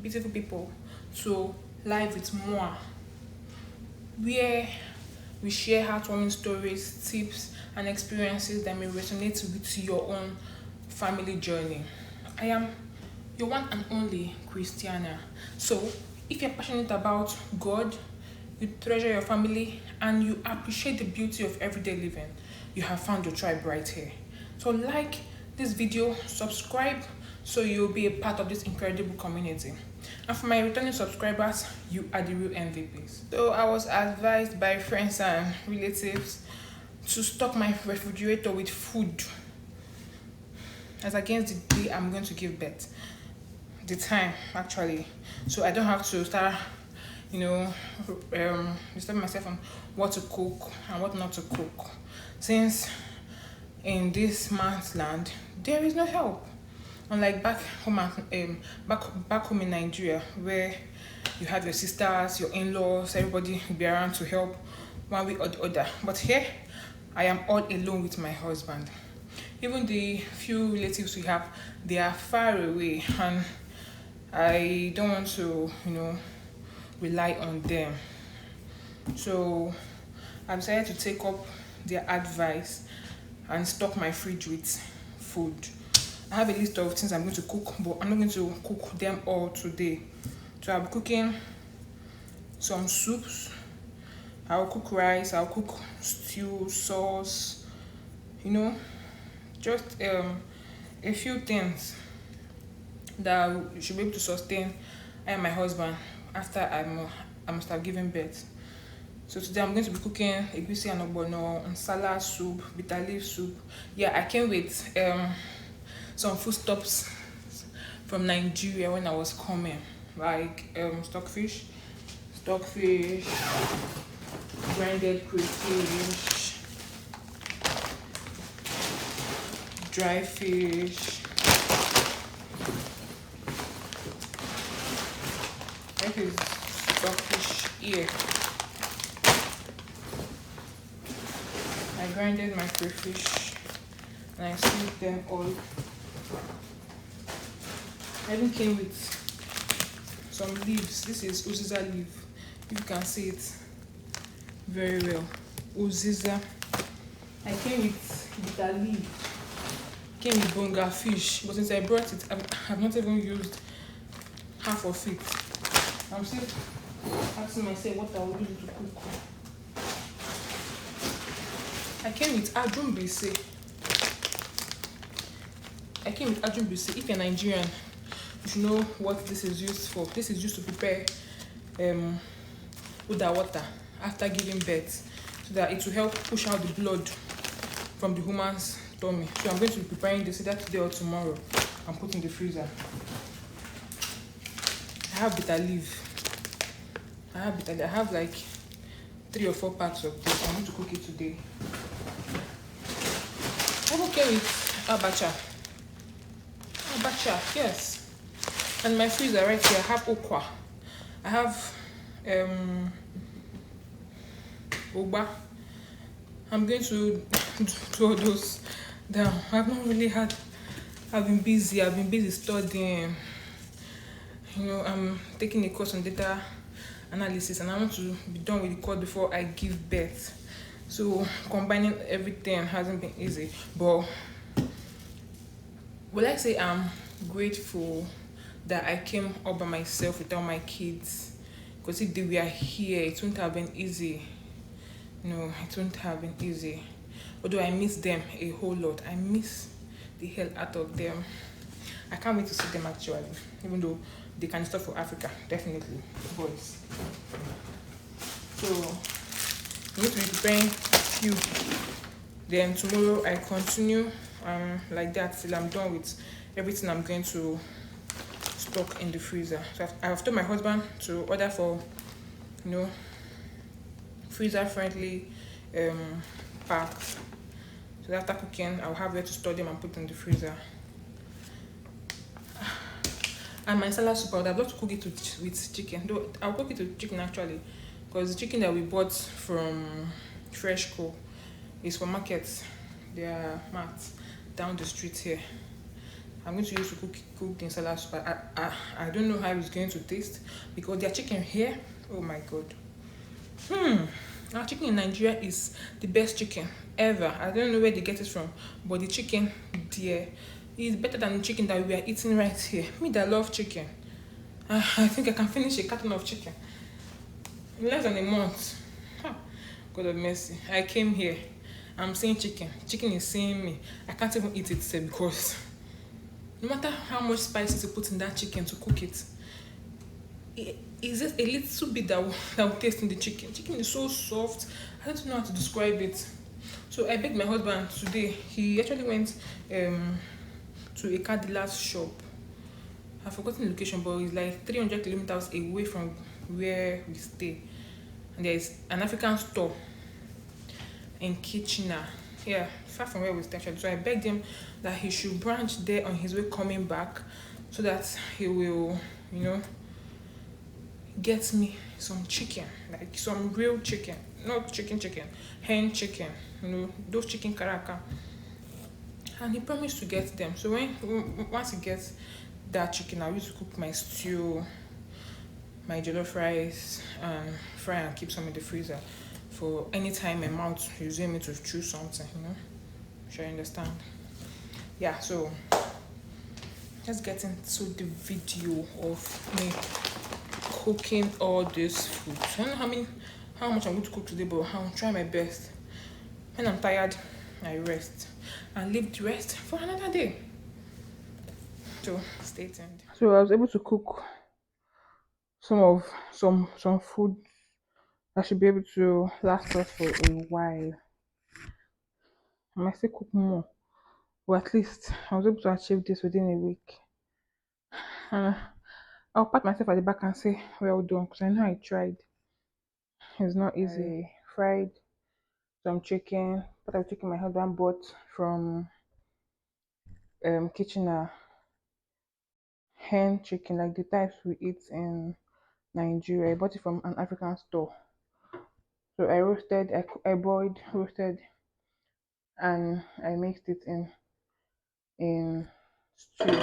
beautiful people, to Live with Moa, where we share heartwarming stories, tips, and experiences that may resonate with your own family journey. I am your one and only Christiana. So, if you're passionate about God, you treasure your family, and you appreciate the beauty of everyday living, you have found your tribe right here. So, like this video, subscribe so you'll be a part of this incredible community. And for my returning subscribers, you are the real MVPs. So, I was advised by friends and relatives to stock my refrigerator with food as against the day I'm going to give birth. The time actually, so I don't have to start, you know, disturbing myself on what to cook and what not to cook. Since in this man's land, there is no help. Unlike back home, back home in Nigeria, where you have your sisters, your in-laws, everybody will be around to help one way or the other. But here, I am all alone with my husband. Even the few relatives we have, they are far away, and I don't want to, rely on them. So I decided to take up their advice and stock my fridge with food. I have a list of things I'm going to cook, but I'm not going to cook them all today. So I'll be cooking some soups. I'll cook rice. I'll cook stew, sauce. Just a few things that we should be able to sustain I and my husband after I must have given birth. So today I'm going to be cooking egusi and ogbono, salad soup, bitter leaf soup. Yeah, I came with some foodstuffs from Nigeria when I was coming, like stockfish, grinded crayfish, dry fish. That is stockfish ear. I grinded my crayfish and I smoothed them all. I even came with some leaves. This is uziza leaf. If you can see it very well. Uziza. I came with bitter leaf. Came with bonga fish, but since I brought it, I've not even used half of it. I'm still asking myself what I will use to cook. I came with ajumbise. If you're Nigerian, you should know what this is used for. This is used to prepare uda water after giving birth, so that it will help push out the blood from the woman's tummy. So I'm going to be preparing this either today or tomorrow and put in the freezer. I have bitter leaf. I have like 3 or 4 packs of this. I'm going to cook it today. I'm okay with abacha. Yes. And my freezer right here, I have okwa. I have oba. I'm going to do all those down. I've been busy studying. I'm taking a course on data analysis, and I want to be done with the course before I give birth. So combining everything hasn't been easy, but will I say I'm grateful that I came up by myself without my kids? Because if they were here, it wouldn't have been easy. No, it wouldn't have been easy. Although I miss them a whole lot. I miss the hell out of them. I can't wait to see them actually, even though they can stop for Africa, definitely, boys. So I'm going to be preparing few. Then tomorrow I continue like that till I'm done with everything I'm going to stock in the freezer. So I've told my husband to order for freezer friendly packs. So after cooking, I'll have where to store them and put in the freezer. And my salad soup, I would have loved to cook it with chicken. Though I'll cook it with chicken actually, because the chicken that we bought from Freshco is for markets. They are marked down the street here. I'm going to use to cook the salad soup. I don't know how it's going to taste because their chicken here, oh my god. Our chicken in Nigeria is the best chicken ever. I don't know where they get it from, but the chicken there is better than the chicken that we are eating right here. Me that love chicken. I think I can finish a carton of chicken in less than a month. Huh. God of mercy. I came here. I'm seeing chicken. Chicken is seeing me. I can't even eat it sef because no matter how much spices you put in that chicken to cook it, it's just a little bit that will taste in the chicken. Chicken is so soft. I don't know how to describe it. So I begged my husband today. He actually went um, to a car dealer's shop. I've forgotten the location, but it's like 300 kilometers away from where we stay. And there is an African store in Kitchener. Yeah, far from where we stay actually. So I begged him that he should branch there on his way coming back so that he will, you know, get me some chicken, like some real chicken, not chicken, hen chicken, you know, those chicken karaka. And he promised to get them. So once he gets that chicken, I used to cook my stew, my jollof rice, and fry and keep some in the freezer for any time my mouth using me to chew something, you know. Sure you understand. Yeah, so let's get into the video of me cooking all this food. I don't know how much I'm going to cook today, but I'll try my best. When I'm tired, I rest and leave the rest for another day. So stay tuned. So I was able to cook some food that should be able to last us for a while. I might still cook more, but at least I was able to achieve this within a week. And I'll pat myself at the back and say, well done, because I know I tried. It's not easy. I fried some chicken, part of chicken my husband bought from Kitchener, hen chicken, like the types we eat in Nigeria. I bought it from an African store. So I roasted, I boiled, roasted, and I mixed it in stew.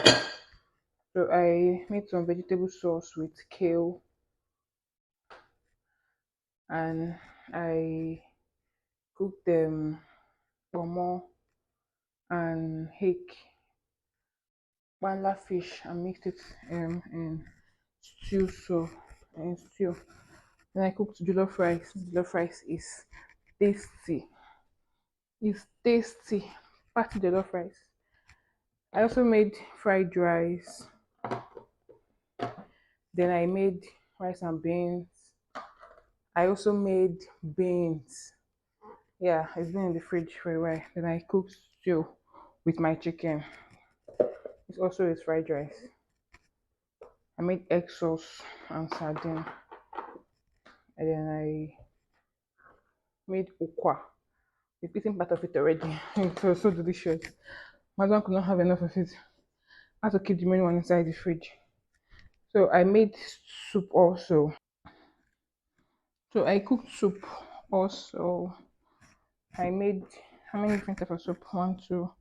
So I made some vegetable sauce with kale, and I cooked pomo and hake, bala fish, and mixed it in stew. So in stew. Then I cooked jollof rice. Jollof rice is tasty. It's tasty. Party jollof rice. I also made fried rice. Then I made rice and beans. I also made beans. Yeah, it's been in the fridge for a while. Then I cooked stew with my chicken. It's also with fried rice. I made egg sauce and sardine. And then I made okwa. We've eaten part of it already. It was so delicious. My husband could not have enough of it. I had to keep the main one inside the fridge. So I made soup also. So I cooked soup also. I made how many different types of soup? One, two,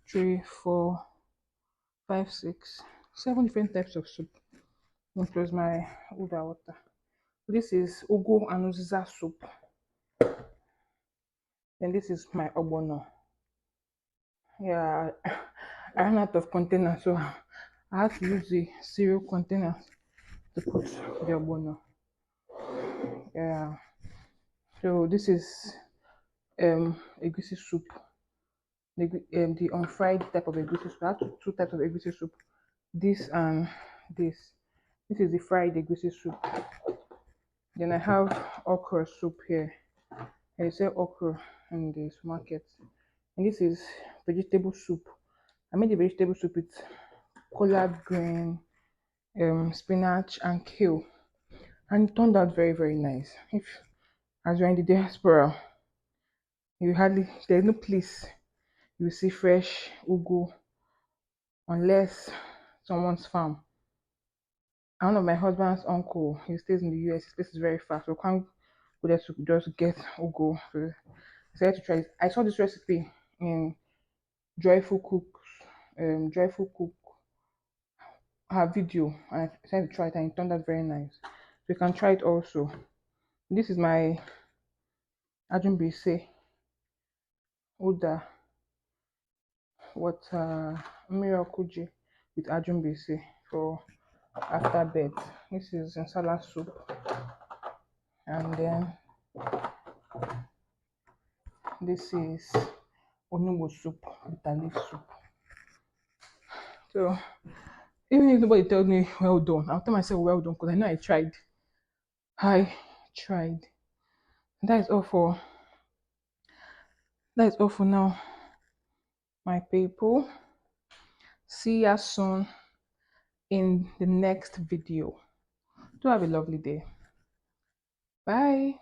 three, four, five, six, seven different types of soup. This was my Uda water. This is ugu and uziza soup. Then this is my obono. Yeah, I ran out of container, so I had to use the cereal container to put the obono. Yeah. So this is egusi soup. The unfried type of egusi soup. I have two types of egusi soup. This and this. This is the fried egusi soup. Then I have okra soup here. I sell okra in the supermarket. And this is vegetable soup. I made the vegetable soup with collard green, spinach, and kale, and it turned out very very nice. If as you're in the diaspora, you hardly there's no place you see fresh ugu unless someone's farm. And one of my husband's uncle, he stays in the US. His place is very far, so we can't go there to just get ugu. So I decided to try it. I saw this recipe in Joyful Cook, Joyful Cook. her video and I decided to try it and it turned out very nice. So you can try it also. This is my Ajumbese Uda water Miracle with Ajumbese for after bed. This is Nsala soup, and then this is Onugbo soup, bitter leaf soup. So even if nobody tells me well done, I'll tell myself well done because I know I tried. I tried. That is all for that is all for now, my people. See ya soon in the next video. Do have a lovely day. Bye.